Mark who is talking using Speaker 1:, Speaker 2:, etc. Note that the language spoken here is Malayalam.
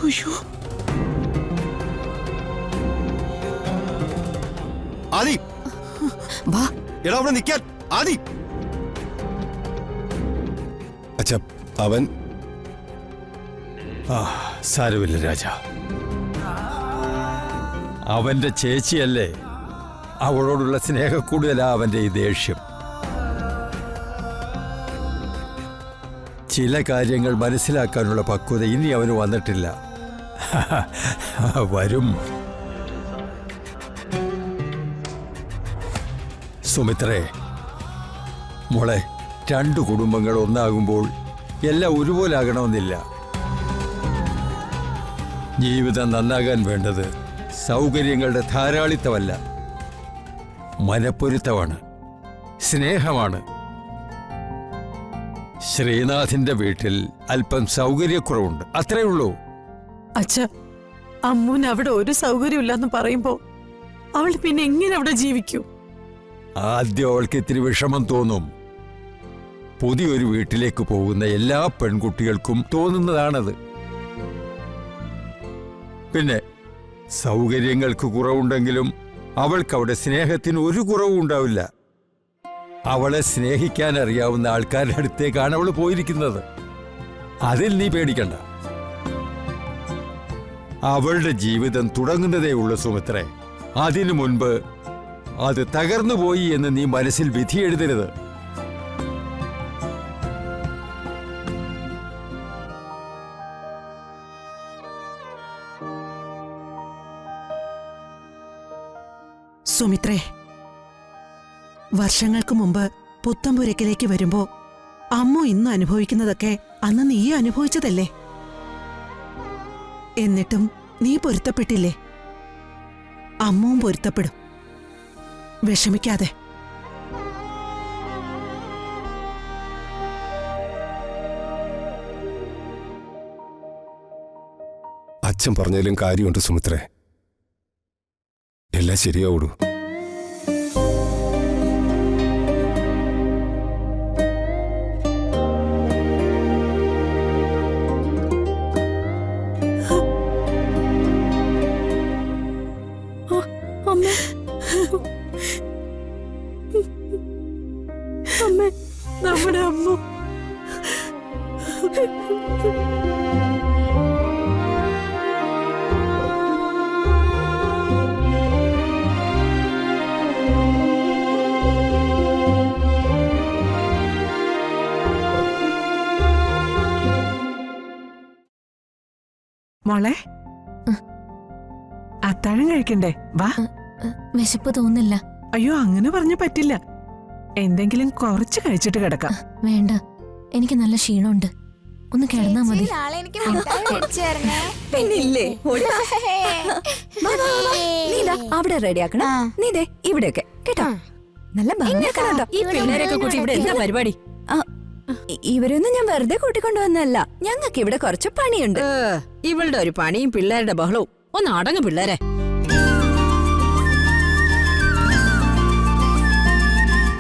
Speaker 1: അയ്യോ
Speaker 2: ആദി
Speaker 1: വാ
Speaker 2: എടാ അവിടെ നിൽക്കാൻ ആദി. അച്ഛാ അവൻ
Speaker 3: സാരമില്ല രാജ, അവന്റെ ചേച്ചിയല്ലേ, അവളോടുള്ള സ്നേഹക്കൂടുതലാ അവന്റെ ഈ ദേഷ്യം. ചില കാര്യങ്ങൾ മനസ്സിലാക്കാനുള്ള പക്വത ഇനി അവന് വന്നിട്ടില്ല. വരും. സുമിത്രേ മോളെ, രണ്ടു കുടുംബങ്ങൾ ഒന്നാകുമ്പോൾ എല്ലാം ഒരുപോലാകണമെന്നില്ല. ജീവിതം നന്നാകാൻ വേണ്ടത് സൗകര്യങ്ങളുടെ ധാരാളിത്തമല്ല, മനപ്പൊരുത്തമാണ്, സ്നേഹമാണ്. ശ്രീനാഥിന്റെ വീട്ടിൽ അല്പം സൗകര്യക്കുറവുണ്ട്, അത്രേ ഉള്ളൂ.
Speaker 1: അച്ഛ, അമ്മൂന് അവിടെ ഒരു സൗകര്യമില്ലെന്ന് പറയുമ്പോ അവൾ പിന്നെ എങ്ങനെ അവിടെ ജീവിക്കൂ?
Speaker 3: ആദ്യം അവൾക്ക് ഇത്തിരി വിഷമം തോന്നും. പുതിയൊരു വീട്ടിലേക്ക് പോകുന്ന എല്ലാ പെൺകുട്ടികൾക്കും തോന്നുന്നതാണത്. പിന്നെ സൗകര്യങ്ങൾക്ക് കുറവുണ്ടെങ്കിലും അവൾക്കവിടെ സ്നേഹത്തിന് ഒരു കുറവും ഉണ്ടാവില്ല. അവളെ സ്നേഹിക്കാൻ അറിയാവുന്ന ആൾക്കാരുടെ അടുത്തേക്കാണ് അവൾ പോയിരിക്കുന്നത്. അതിൽ നീ പേടിക്കണ്ട. അവളുടെ ജീവിതം തുടങ്ങുന്നതേ ഉള്ളൂ സുമിത്രേ. അതിനു മുൻപ് അത് തകർന്നുപോയി എന്ന് നീ മനസ്സിൽ വിധി എഴുതരുത്.
Speaker 1: സുമിത്രേ, വർഷങ്ങൾക്ക് മുമ്പ് പുത്തമ്പുരക്കിലേക്ക് വരുമ്പോ അമ്മ ഇന്ന് അനുഭവിക്കുന്നതൊക്കെ അന്ന് നീ അനുഭവിച്ചതല്ലേ? എന്നിട്ടും നീ പൊരുത്തപ്പെട്ടില്ലേ? അമ്മവും പൊരുത്തപ്പെടും. വിഷമിക്കാതെ.
Speaker 2: അച്ഛൻ പറഞ്ഞതിലും കാര്യമുണ്ട് സുമിത്രേ, എല്ലാം ശരിയാവൂടൂ.
Speaker 1: നമ്മുടെ അമ്മ മോളെ, അത്താഴം കഴിക്കണ്ടേ? വാ.
Speaker 4: വിശപ്പ് തോന്നില്ല.
Speaker 1: അയ്യോ, അങ്ങനെ പറഞ്ഞു പറ്റില്ല. എന്തെങ്കിലും കുറച്ച് കഴിച്ചിട്ട് കിടക്കാം.
Speaker 4: വേണ്ട, എനിക്ക് നല്ല ക്ഷീണമുണ്ട്. ഒന്ന് കിടന്നാ മതി.
Speaker 5: അവിടെ റെഡിയാക്കണം. നീ ദേ ഇവിടെയൊക്കെ കേട്ടോ. നല്ല ഭംഗിയാക്കണോ ഈ പിള്ളേരൊക്കെ കൂട്ടി. ഇവിടെ എന്താ പരിപാടി? ഇവരൊന്നും ഞാൻ വെറുതെ കൂട്ടിക്കൊണ്ടുവന്നല്ല. ഞങ്ങൾക്ക് ഇവിടെ കുറച്ച് പണിയുണ്ട്.
Speaker 6: ഇവളുടെ ഒരു പണിയും പിള്ളേരുടെ ബഹളവും. ഒന്ന് അടങ്ങ് പിള്ളേരെ.